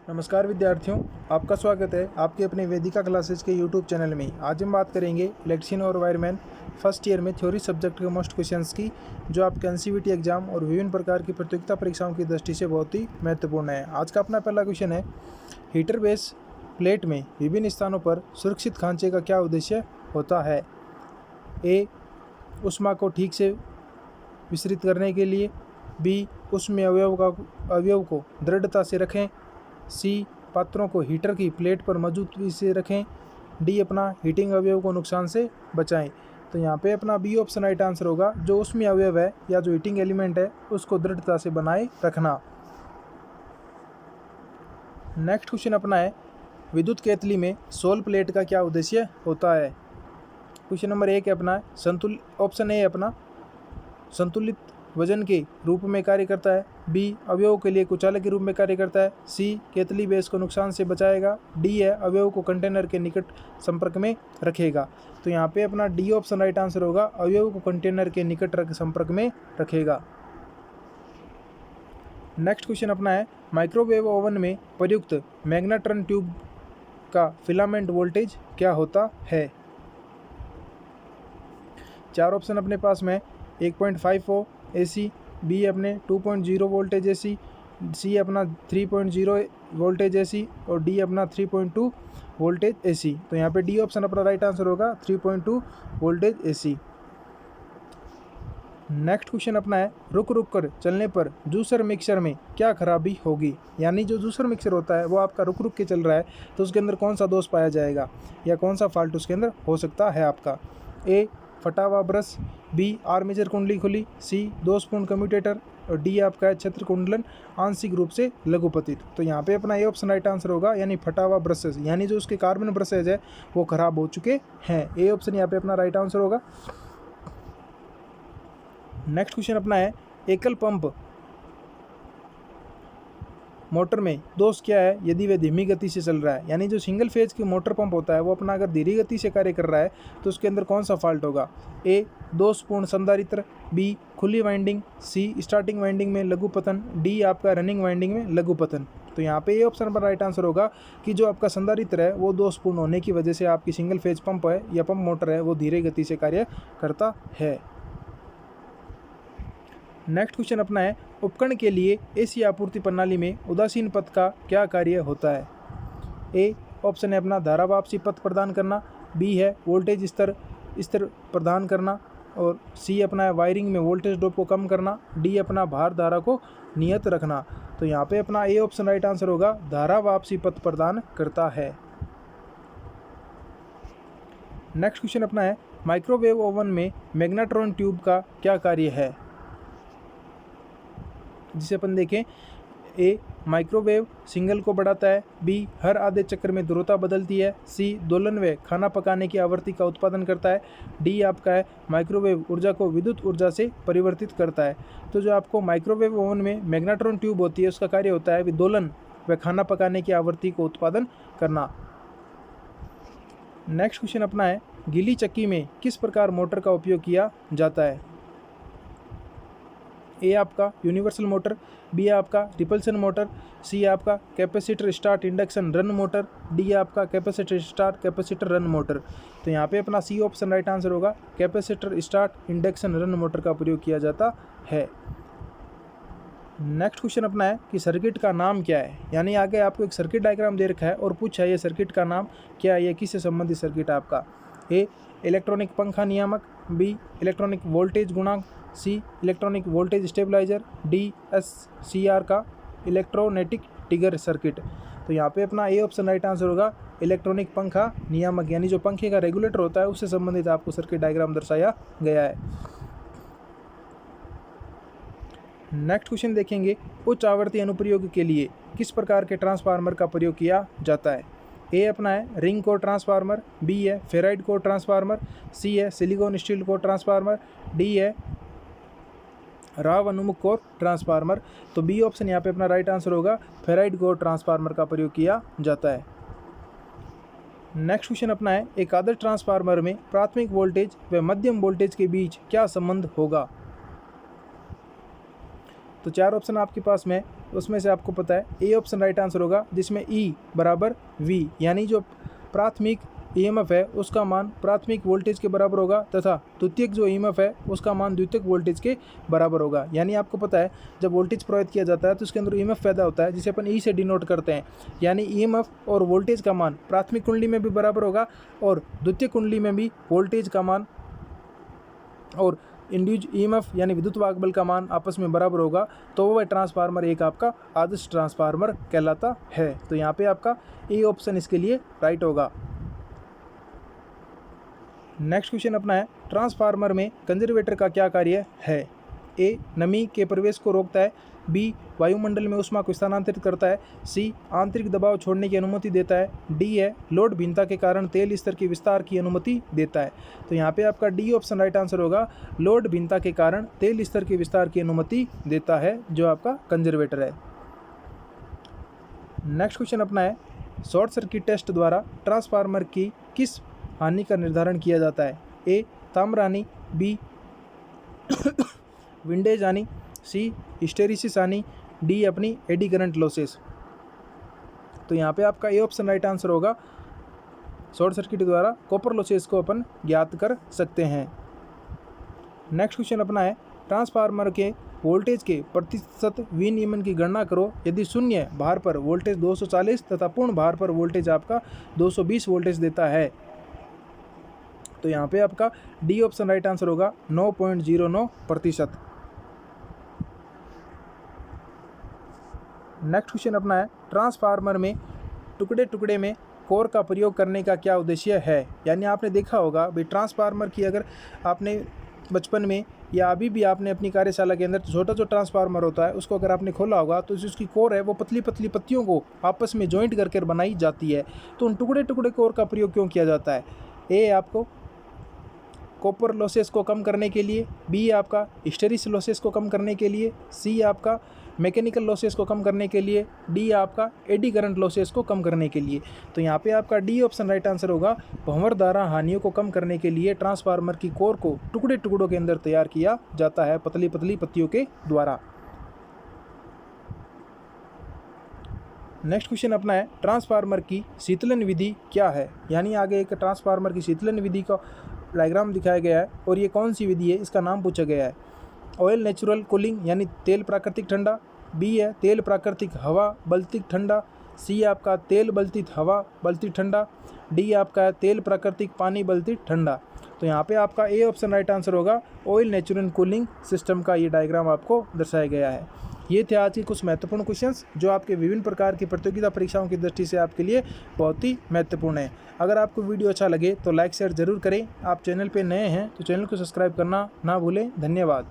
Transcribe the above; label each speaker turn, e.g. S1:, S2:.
S1: नमस्कार विद्यार्थियों, आपका स्वागत है आपके अपने वेदिका क्लासेस के यूट्यूब चैनल में। आज हम बात करेंगे इलेक्ट्रिशियन और वायरमैन फर्स्ट ईयर में थ्योरी सब्जेक्ट के मोस्ट क्वेश्चंस की, जो आपके एनसीवीटी एग्जाम और विभिन्न प्रकार की प्रतियोगिता परीक्षाओं की दृष्टि से बहुत ही महत्वपूर्ण है। आज का अपना पहला क्वेश्चन है, हीटर बेस प्लेट में विभिन्न स्थानों पर सुरक्षित खांचे का क्या उद्देश्य होता है? ए, ऊष्मा को ठीक से विसरित करने के लिए। बी, ऊष्मीय अवयव को दृढ़ता से रखें। सी, पात्रों को हीटर की प्लेट पर मजबूती से रखें। डी, अपना हीटिंग अवयव को नुकसान से बचाएं। तो यहाँ पे अपना बी ऑप्शन राइट आंसर होगा। जो ऊष्मीय अवयव है या जो हीटिंग एलिमेंट है उसको दृढ़ता से बनाए रखना। नेक्स्ट क्वेश्चन अपना है, विद्युत केतली में सोल प्लेट का क्या उद्देश्य होता है? क्वेश्चन नंबर 1 है अपना ऑप्शन ए अपना संतुलित वजन के रूप में कार्य करता है। बी, अवयव के लिए कुचालक के रूप में कार्य करता है। सी, केतली बेस को नुकसान से बचाएगा। डी है, अवयव को कंटेनर के निकट संपर्क में रखेगा। तो यहाँ पे अपना डी ऑप्शन राइट आंसर होगा, अवयव को कंटेनर के निकट संपर्क में रखेगा। नेक्स्ट क्वेश्चन अपना है, माइक्रोवेव ओवन में प्रयुक्त मैग्नेट्रॉन ट्यूब का फिलामेंट वोल्टेज क्या होता है? 4 ऑप्शन अपने पास में 1.54 AC, बी अपने 2.0 वोल्टेज AC, सी अपना 3.0 वोल्टेज AC और डी अपना 3.2 वोल्टेज AC। तो यहाँ पे डी ऑप्शन अपना राइट आंसर होगा, 3.2 वोल्टेज AC। नेक्स्ट क्वेश्चन अपना है, रुक रुक कर चलने पर जूसर मिक्सर में क्या खराबी होगी? यानी जो जूसर मिक्सर होता है वो आपका रुक रुक के चल रहा है, तो उसके अंदर कौन सा दोष पाया जाएगा या कौन सा फॉल्ट उसके अंदर हो सकता है आपका? ए, फटा हुआ ब्रश। बी, आर्मेचर कुंडली खुली। सी, दोषपूर्ण कम्यूटेटर और डी आपका है छत्र कुंडलन आंशिक रूप से लघुपतित। तो यहाँ पे अपना ए ऑप्शन राइट आंसर होगा, यानी फटा हुआ ब्रशेज, यानी जो उसके कार्बन ब्रशेज है वो खराब हो चुके हैं। ए ऑप्शन यहाँ पे अपना राइट आंसर होगा। नेक्स्ट क्वेश्चन अपना है, एकल पंप मोटर में दोष क्या है यदि वह धीमी गति से चल रहा है? यानी जो सिंगल फेज की मोटर पंप होता है वो अपना अगर धीरे गति से कार्य कर रहा है तो उसके अंदर कौन सा फॉल्ट होगा? ए, दोषपूर्ण संधारित्र। बी, खुली वाइंडिंग। सी, स्टार्टिंग वाइंडिंग में लघु पतन। डी, आपका रनिंग वाइंडिंग में लघु पतन। तो यहाँ पे ये ऑप्शन पर राइट आंसर होगा कि जो आपका संधारित्र है वो दोषपूर्ण होने की वजह से आपकी सिंगल फेज पंप है या पंप मोटर है वो धीरे गति से कार्य करता है। नेक्स्ट क्वेश्चन अपना है, उपकरण के लिए एसी आपूर्ति प्रणाली में उदासीन पथ का क्या कार्य होता है? ए ऑप्शन है अपना धारा वापसी पथ प्रदान करना। बी है वोल्टेज स्तर प्रदान करना और सी अपना है वायरिंग में वोल्टेज ड्रॉप को कम करना। डी अपना भार धारा को नियत रखना। तो यहाँ पे अपना ए ऑप्शन राइट आंसर होगा, धारा वापसी पथ प्रदान करता है। नेक्स्ट क्वेश्चन अपना है, माइक्रोवेव ओवन में मैग्नेट्रॉन ट्यूब का क्या कार्य है? जिसे अपन देखें, ए, माइक्रोवेव सिग्नल को बढ़ाता है। बी, हर आधे चक्र में ध्रुवता बदलती है। सी, दोलन व खाना पकाने की आवृत्ति का उत्पादन करता है। डी आपका है माइक्रोवेव ऊर्जा को विद्युत ऊर्जा से परिवर्तित करता है। तो जो आपको माइक्रोवेव ओवन में मैग्नेट्रॉन ट्यूब होती है उसका कार्य होता है दोलन व खाना पकाने की आवृत्ति को उत्पादन करना। नेक्स्ट क्वेश्चन अपना है, गीली चक्की में किस प्रकार मोटर का उपयोग किया जाता है? ए आपका यूनिवर्सल मोटर। बी आपका रिपल्सन मोटर। सी आपका capacitor start induction run motor. D आपका capacitor start capacitor run motor. तो यहाँ पे अपना सी ऑप्शन राइट आंसर होगा, capacitor start induction run motor का प्रयोग किया जाता है। नेक्स्ट क्वेश्चन अपना है कि सर्किट का नाम क्या है? यानी आगे आपको एक सर्किट डायग्राम दे रखा है और पूछा है ये सर्किट का नाम क्या है, ये किससे संबंधित सर्किट है आपका? ए, इलेक्ट्रॉनिक पंखा नियामक। बी, इलेक्ट्रॉनिक वोल्टेज गुणांक। C, electronic voltage stabiliser. D, SCR का इलेक्ट्रोनेटिक ट्रिगर सर्किट। तो यहाँ पे अपना ए ऑप्शन राइट आंसर होगा, इलेक्ट्रॉनिक पंखा नियामक, यानी जो पंखे का रेगुलेटर होता है उससे संबंधित आपको सर्किट डायग्राम दर्शाया गया है। नेक्स्ट क्वेश्चन देखेंगे, उच्च आवृत्ति अनुप्रयोग के लिए किस प्रकार के ट्रांसफार्मर का प्रयोग किया जाता है? ए अपना है रिंग कोर ट्रांसफार्मर। बी है फेराइड कोर ट्रांसफार्मर। सी है silicon steel core transformer. D है राव अनुमुख कोर ट्रांसफार्मर। तो बी ऑप्शन यहाँ पे अपना राइट आंसर होगा, फेराइड कोर ट्रांसफार्मर का प्रयोग किया जाता है। नेक्स्ट क्वेश्चन अपना है, एक आदर्श ट्रांसफार्मर में प्राथमिक वोल्टेज व मध्यम वोल्टेज के बीच क्या संबंध होगा? तो 4 ऑप्शन आपके पास में उसमें से आपको पता है ए ऑप्शन राइट आंसर होगा, जिसमें ई बराबर वी, यानी जो प्राथमिक ईएमएफ है उसका मान प्राथमिक वोल्टेज के बराबर होगा तथा द्वितीयक जो ईएमएफ है उसका मान द्वितीयक वोल्टेज के बराबर होगा। यानी आपको पता है जब वोल्टेज प्रभावित किया जाता है तो उसके अंदर ईएमएफ पैदा होता है, जिसे अपन ई से डिनोट करते हैं। यानी ईएमएफ और वोल्टेज का मान प्राथमिक कुंडली में भी बराबर होगा और द्वितीयक कुंडली में भी वोल्टेज का मान और इंड्यूज ईएमएफ यानी विद्युत वाहक बल का मान आपस में बराबर होगा, तो वह ट्रांसफार्मर एक आपका आदर्श ट्रांसफार्मर कहलाता है। तो यहाँ पे आपका ए ऑप्शन इसके लिए राइट होगा। नेक्स्ट क्वेश्चन अपना है, ट्रांसफार्मर में कंजर्वेटर का क्या कार्य है? ए नमी के प्रवेश को रोकता है, बी वायुमंडल में ऊष्मा को स्थानांतरित करता है, सी आंतरिक दबाव छोड़ने की अनुमति देता है, डी है लोड भिन्नता के कारण तेल स्तर के विस्तार की अनुमति देता है। तो यहाँ पे आपका डी ऑप्शन राइट आंसर होगा, लोड भिन्नता के कारण तेल स्तर के विस्तार की अनुमति देता है, जो आपका कंजर्वेटर है। नेक्स्ट क्वेश्चन अपना है, शॉर्ट सर्किट टेस्ट द्वारा ट्रांसफार्मर की किस हानि का निर्धारण किया जाता है? ए ताम्र हानि, बी विंडेज हानि, सी हिस्टेरिसिस हानि, डी अपनी एडी करंट लॉसेस। तो यहाँ पे आपका ए ऑप्शन राइट आंसर होगा, शॉर्ट सर्किट द्वारा कॉपर लॉसेस को अपन ज्ञात कर सकते हैं। नेक्स्ट क्वेश्चन अपना है, ट्रांसफार्मर के वोल्टेज के प्रतिशत विनियमन की गणना करो यदि शून्य भार पर वोल्टेज 240 तथा पूर्ण भार पर वोल्टेज आपका 220 वोल्टेज देता है। तो यहाँ पे आपका डी ऑप्शन राइट आंसर होगा, 9.09%। नेक्स्ट क्वेश्चन अपना है, ट्रांसफार्मर में टुकड़े टुकड़े में कोर का प्रयोग करने का क्या उद्देश्य है? यानी आपने देखा होगा भाई, ट्रांसफार्मर की अगर आपने बचपन में या अभी भी आपने अपनी कार्यशाला के अंदर छोटा जो ट्रांसफार्मर होता है उसको अगर आपने खोला होगा तो जो उसकी कोर है वो पतली पतली पत्तियों को आपस में जॉइंट करके बनाई जाती है। तो उन टुकड़े टुकड़े कोर का प्रयोग क्यों किया जाता है? ए आपको कॉपर लॉसेस को कम करने के लिए, बी आपका हिस्टेरिस लॉसेस को कम करने के लिए, सी आपका मैकेनिकल लॉसेस को कम करने के लिए, डी आपका एडी करंट लॉसेस को कम करने के लिए। तो यहाँ पे आपका डी ऑप्शन राइट आंसर होगा, भंवर धारा हानियों को कम करने के लिए ट्रांसफार्मर की कोर को टुकड़े टुकड़ों के अंदर तैयार किया जाता है पतली पतली पत्तियों के द्वारा। नेक्स्ट क्वेश्चन अपना है, ट्रांसफार्मर की शीतलन विधि क्या है? यानी आगे एक ट्रांसफार्मर की शीतलन विधि का डायग्राम दिखाया गया है और ये कौन सी विधि है इसका नाम पूछा गया है। ऑयल नेचुरल कूलिंग यानी तेल प्राकृतिक ठंडा, बी है तेल प्राकृतिक हवा बल्तिक ठंडा, सी आपका तेल बल्तित हवा बल्तित ठंडा, डी आपका है तेल प्राकृतिक पानी बल्तित ठंडा। तो यहाँ पे आपका ए ऑप्शन राइट आंसर होगा, ऑयल नेचुरल कूलिंग सिस्टम का ये डायग्राम आपको दर्शाया गया है। ये थे आज के कुछ महत्वपूर्ण क्वेश्चंस जो आपके विभिन्न प्रकार की प्रतियोगिता परीक्षाओं की दृष्टि से आपके लिए बहुत ही महत्वपूर्ण है। अगर आपको वीडियो अच्छा लगे तो लाइक शेयर जरूर करें। आप चैनल पे नए हैं तो चैनल को सब्सक्राइब करना ना भूलें। धन्यवाद।